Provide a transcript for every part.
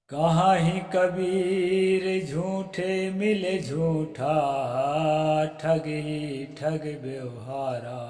कहाँ ही कबीर झूठे मिले झूठा, ठग ही ठग व्यवहारा।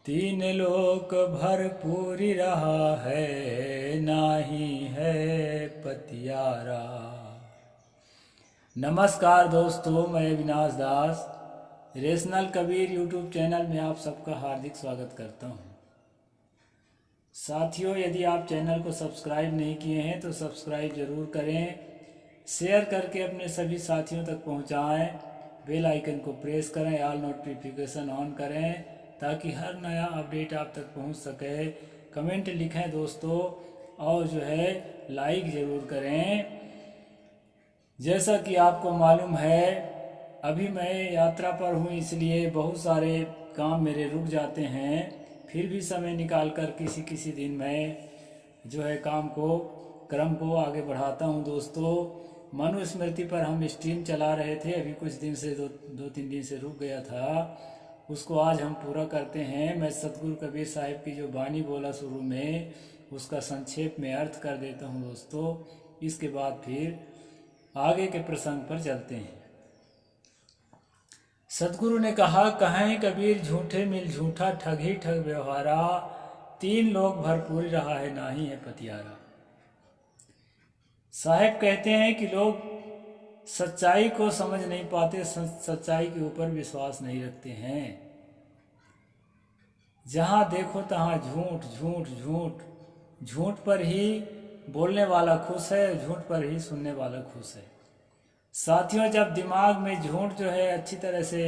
तीन लोक भरपूरी रहा है, नाही है पतियारा। नमस्कार दोस्तों, मैं अविनाश दास रेशनल कबीर यूट्यूब चैनल में आप सबका हार्दिक स्वागत करता हूँ। साथियों, यदि आप चैनल को सब्सक्राइब नहीं किए हैं तो सब्सक्राइब ज़रूर करें, शेयर करके अपने सभी साथियों तक पहुंचाएं, बेल आइकन को प्रेस करें, ऑल नोटिफिकेशन ऑन करें ताकि हर नया अपडेट आप तक पहुंच सके। कमेंट लिखें दोस्तों, और जो है लाइक ज़रूर करें। जैसा कि आपको मालूम है, अभी मैं यात्रा पर हूँ, इसलिए बहुत सारे काम मेरे रुक जाते हैं। फिर भी समय निकाल कर किसी किसी दिन मैं जो है क्रम को आगे बढ़ाता हूँ। दोस्तों, मनुस्मृति पर हम स्ट्रीम चला रहे थे, अभी कुछ दिन से दो तीन दिन से रुक गया था, उसको आज हम पूरा करते हैं। मैं सतगुरु कबीर साहिब की जो वाणी बोला शुरू में, उसका संक्षेप में अर्थ कर देता हूँ दोस्तों। इसके बाद फिर आगे के प्रसंग पर चलते हैं। सतगुरु ने कहा, कहें कबीर झूठे मिल झूठा, ठग ही ठग व्यवहारा। तीन लोग भरपूरी रहा है, नाही है पतियारा। साहेब कहते हैं कि लोग सच्चाई को समझ नहीं पाते, सच्चाई के ऊपर विश्वास नहीं रखते हैं। जहाँ देखो तहाँ झूठ झूठ झूठ, झूठ पर ही बोलने वाला खुश है, झूठ पर ही सुनने वाला खुश है। साथियों, जब दिमाग में झूठ जो है अच्छी तरह से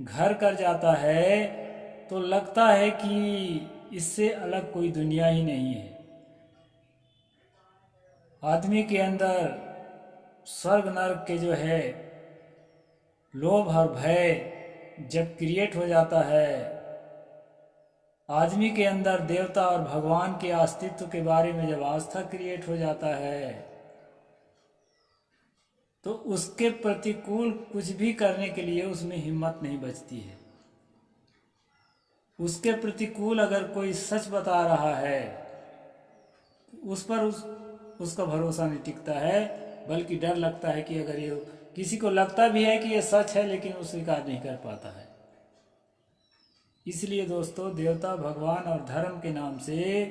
घर कर जाता है तो लगता है कि इससे अलग कोई दुनिया ही नहीं है। आदमी के अंदर स्वर्ग नरक के जो है लोभ और भय जब क्रिएट हो जाता है, आदमी के अंदर देवता और भगवान के अस्तित्व के बारे में जब आस्था क्रिएट हो जाता है, तो उसके प्रतिकूल कुछ भी करने के लिए उसमें हिम्मत नहीं बचती है। उसके प्रतिकूल अगर कोई सच बता रहा है तो उस पर उसका भरोसा नहीं टिकता है, बल्कि डर लगता है कि अगर ये किसी को लगता भी है कि ये सच है लेकिन वो स्वीकार नहीं कर पाता है। इसलिए दोस्तों, देवता भगवान और धर्म के नाम से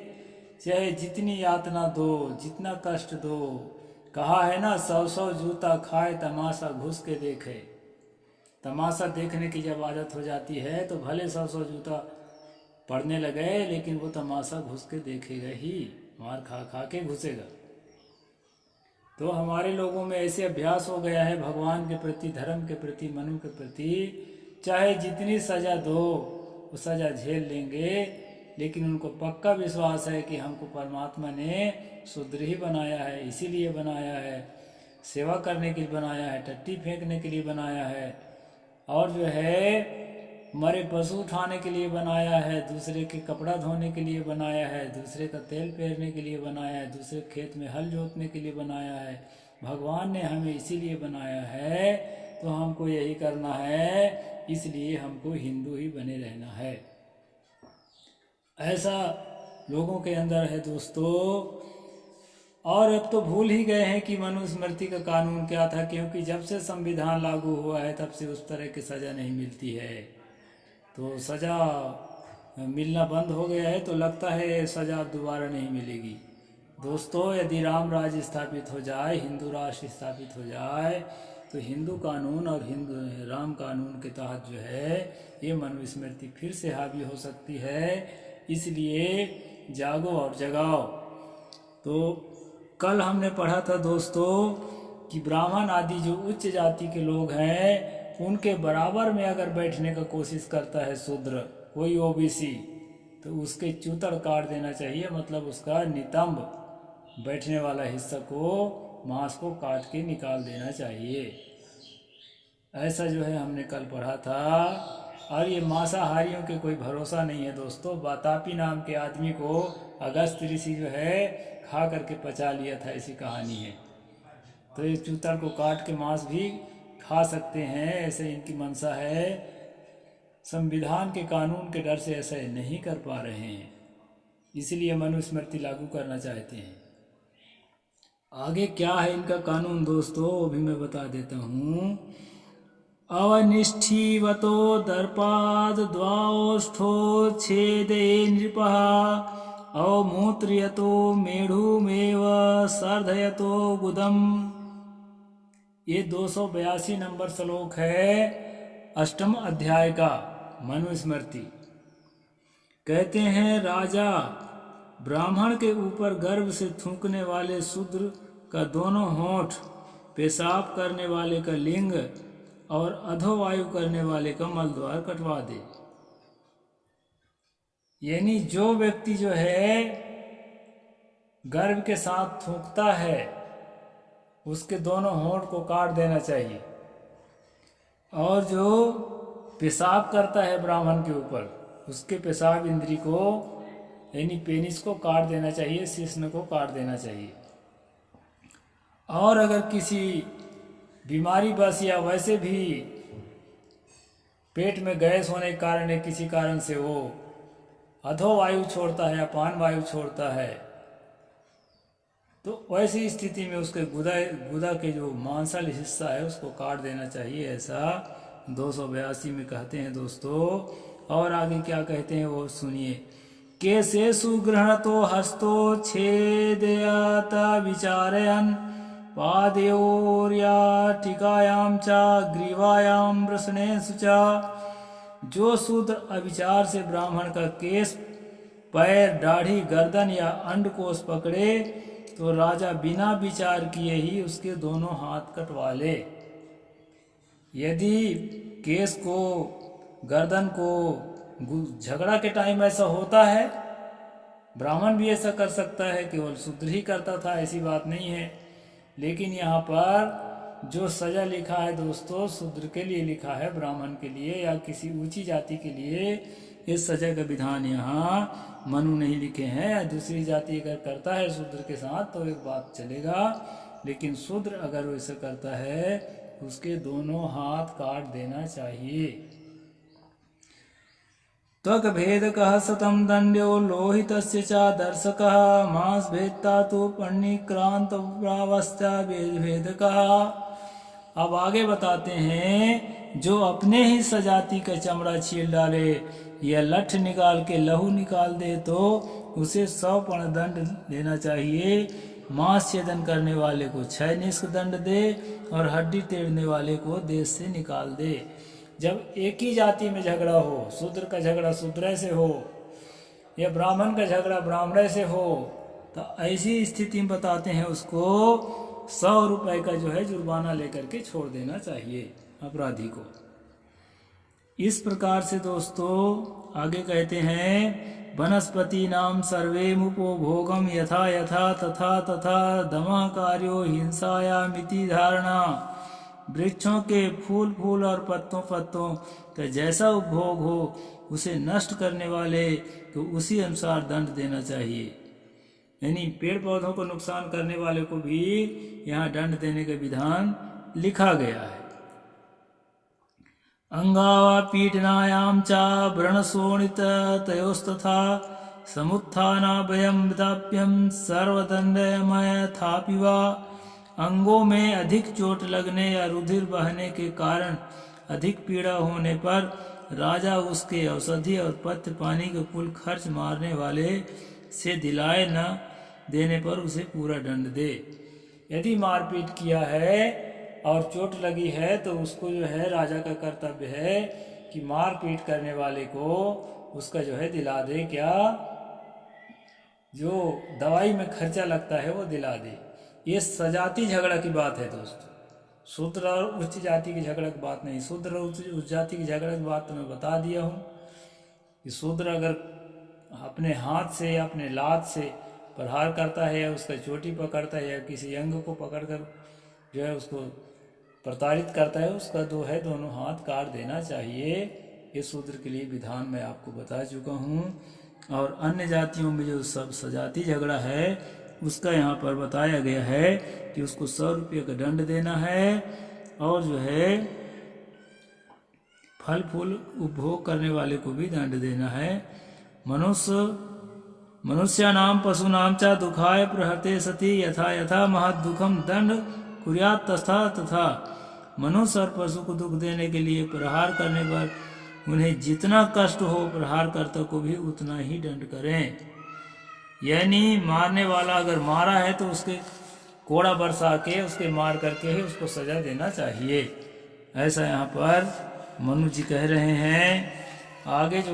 चाहे जितनी यातना दो, जितना कष्ट दो, कहा है ना, 100 जूता खाए तमाशा घुस के देखे। तमाशा देखने की जब आदत हो जाती है तो भले 100 जूता पड़ने लगे, लेकिन वो तमाशा घुस के देखेगा ही, मार खा खा के घुसेगा। तो हमारे लोगों में ऐसे अभ्यास हो गया है भगवान के प्रति, धर्म के प्रति, मनु के प्रति, चाहे जितनी सज़ा दो वो सज़ा झेल लेंगे, लेकिन उनको पक्का विश्वास है कि हमको परमात्मा ने शुद्र ही बनाया है, इसीलिए बनाया है, सेवा करने के लिए बनाया है, टट्टी फेंकने के लिए बनाया है, और जो है मरे पशु उठाने के लिए बनाया है, दूसरे के कपड़ा धोने के लिए बनाया है, दूसरे का तेल पेरने के लिए बनाया है, दूसरे खेत में हल जोतने के लिए बनाया है। भगवान ने हमें इसीलिए बनाया है, तो हमको यही करना है, इसलिए हमको हिंदू ही बने रहना है। ऐसा लोगों के अंदर है दोस्तों। और अब तो भूल ही गए हैं कि मनुस्मृति का कानून क्या था, क्योंकि जब से संविधान लागू हुआ है तब से उस तरह की सज़ा नहीं मिलती है। तो सज़ा मिलना बंद हो गया है, तो लगता है सज़ा दोबारा नहीं मिलेगी। दोस्तों, यदि राम राज्य स्थापित हो जाए, हिंदू राष्ट्र स्थापित हो जाए, तो हिंदू कानून और हिंदू राम कानून के तहत जो है ये मनुस्मृति फिर से हावी हो सकती है। इसलिए जागो और जगाओ। तो कल हमने पढ़ा था दोस्तों कि ब्राह्मण आदि जो उच्च जाति के लोग हैं, उनके बराबर में अगर बैठने का कोशिश करता है शूद्र, कोई ओबीसी, तो उसके चूतड़ काट देना चाहिए, मतलब उसका नितंब बैठने वाला हिस्सा को, मांस को काट के निकाल देना चाहिए। ऐसा जो है हमने कल पढ़ा था। और ये मांसाहारियों के कोई भरोसा नहीं है दोस्तों। वातापी नाम के आदमी को अगस्त ऋषि जो है खा करके पचा लिया था, ऐसी कहानी है। तो ये चूतड़ को काट के मांस भी खा सकते हैं, ऐसे इनकी मंशा है। संविधान के कानून के डर से ऐसा नहीं कर पा रहे हैं, इसलिए मनुस्मृति लागू करना चाहते हैं। आगे क्या है इनका कानून दोस्तों, वो भी मैं बता देता हूँ। अवनिष्ठीवतो दर्पाद द्वाओष्ठो छेदे नृपः अवमूत्र्यतो मेढुमेव सर्धयतो गुदम। ये 282 नंबर श्लोक है अष्टम अध्याय का मनुस्मृति। कहते हैं, राजा ब्राह्मण के ऊपर गर्भ से थूकने वाले शूद्र का दोनों होंठ, पेशाब करने वाले का लिंग और अधोवायु करने वाले का मलद्वार कटवा दे। यानी जो व्यक्ति जो है गर्भ के साथ थूकता है उसके दोनों होंठ को काट देना चाहिए, और जो पेशाब करता है ब्राह्मण के ऊपर उसके पेशाब इंद्री को यानी पेनिस को काट देना चाहिए, शिश्न को काट देना चाहिए। और अगर किसी बीमारी बस या वैसे भी पेट में गैस होने के कारण या किसी कारण से वो अधोवायु छोड़ता है, अपान वायु छोड़ता है, तो वैसी स्थिति में उसके गुदा के जो मांसल हिस्सा है उसको काट देना चाहिए, ऐसा 282 में कहते हैं दोस्तों। और आगे क्या कहते हैं वो सुनिए। केशेषु गृह्णतो हस्तो छेदयत विचारयन् पादयोर्या टीकायां च ग्रीवायां वृषणेषु च। जो शूद्र अविचार से ब्राह्मण का केश, पैर, दाढ़ी, गर्दन या अंडकोश पकड़े तो राजा बिना विचार किए ही उसके दोनों हाथ कटवा ले। यदि केस को, गर्दन को झगड़ा के टाइम ऐसा होता है, ब्राह्मण भी ऐसा कर सकता है, केवल शूद्र ही करता था ऐसी बात नहीं है। लेकिन यहाँ पर जो सजा लिखा है दोस्तों शूद्र के लिए लिखा है, ब्राह्मण के लिए या किसी ऊंची जाति के लिए इस सजा का विधान यहाँ मनु नहीं लिखे हैं। दूसरी जाति अगर करता है शूद्र के साथ तो एक बात चलेगा, लेकिन शूद्र अगर वैसा करता है उसके दोनों हाथ काट देना चाहिए। त्वक भेदकः शतं दंड्यो लोहितस्य च दर्शकः मांस भेदता तो पण्डिक्रांत प्रावस्था भेदकः। अब आगे बताते हैं, जो अपने ही सजाति का चमड़ा छील डाले या लठ निकाल के लहू निकाल दे तो उसे 100 पर्ण दंड देना चाहिए। मांस छेदन करने वाले को 6 निष्क दंड दे और हड्डी तोड़ने वाले को देश से निकाल दे। जब एक ही जाति में झगड़ा हो, शूद्र का झगड़ा शूद्र से हो या ब्राह्मण का झगड़ा ब्राह्मण से हो, तो ऐसी स्थिति में बताते हैं उसको 100 रुपए का जो है जुर्माना लेकर के छोड़ देना चाहिए अपराधी को। इस प्रकार से दोस्तों आगे कहते हैं, वनस्पति नाम सर्वे मुपोभोगम यथा यथा तथा तथा दमः कार्यो हिंसायामिति धारणा। वृक्षों के फूल और पत्तों का जैसा उपभोग हो उसे नष्ट करने वाले तो उसी अनुसार दंड देना चाहिए। यानी पेड़ पौधों को नुकसान करने वाले को भी यहाँ दंड देने का विधान लिखा गया है। अंगावा पीटनायाम च व्रणशोणित तयोस्तथा समुत्थाना भयम वृद्धाप्यम सर्वदंडमय थापि वा। अंगों में अधिक चोट लगने या रुधिर बहने के कारण अधिक पीड़ा होने पर राजा उसके औषधि और पथ्य पानी के कुल खर्च मारने वाले से दिलाए न देने पर उसे पूरा दंड दे। यदि मारपीट किया है और चोट लगी है तो उसको जो है राजा का कर्तव्य है कि मारपीट करने वाले को उसका जो है दिला दे, क्या जो दवाई में खर्चा लगता है वो दिला दे। ये सजाति झगड़ा की बात है दोस्तों, शूद्र और उच्च जाति की झगड़ा की बात नहीं। शूद्र और उच्च जाति की झगड़ा की बात तो मैं बता दिया हूँ कि शूद्र अगर अपने हाथ से या अपने लात से प्रहार करता है या उसका चोटी पकड़ता है या किसी अंग को पकड़कर जो है उसको प्रताड़ित करता है, उसका दोनों हाथ काट देना चाहिए। ये शूद्र के लिए विधान मैं आपको बता चुका हूँ। और अन्य जातियों में जो सब सजाति झगड़ा है उसका यहाँ पर बताया गया है कि उसको 100 रुपये का दंड देना है और जो है फल फूल उपभोग करने वाले को भी दंड देना है। मनुष्य मनुष्याणां पशूनां च दुःखाय प्रहते सति यथा यथा महद दुखम दंड कुर्यात् तथा तथा। मनुष्य और पशु को दुख देने के लिए प्रहार करने पर उन्हें जितना कष्ट हो प्रहारकर्ता को भी उतना ही दंड करें। यानी मारने वाला अगर मारा है तो उसके कोड़ा बरसा के उसके मार करके ही उसको सजा देना चाहिए। ऐसा यहाँ पर मनु जी कह रहे हैं। आगे जो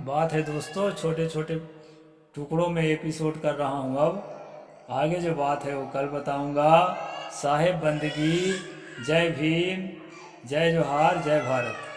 बात है दोस्तों, छोटे छोटे टुकड़ों में एपिसोड कर रहा हूँ। अब आगे जो बात है वो कल बताऊंगा। साहेब बंदगी। जय भीम, जय जोहार, जय भारत।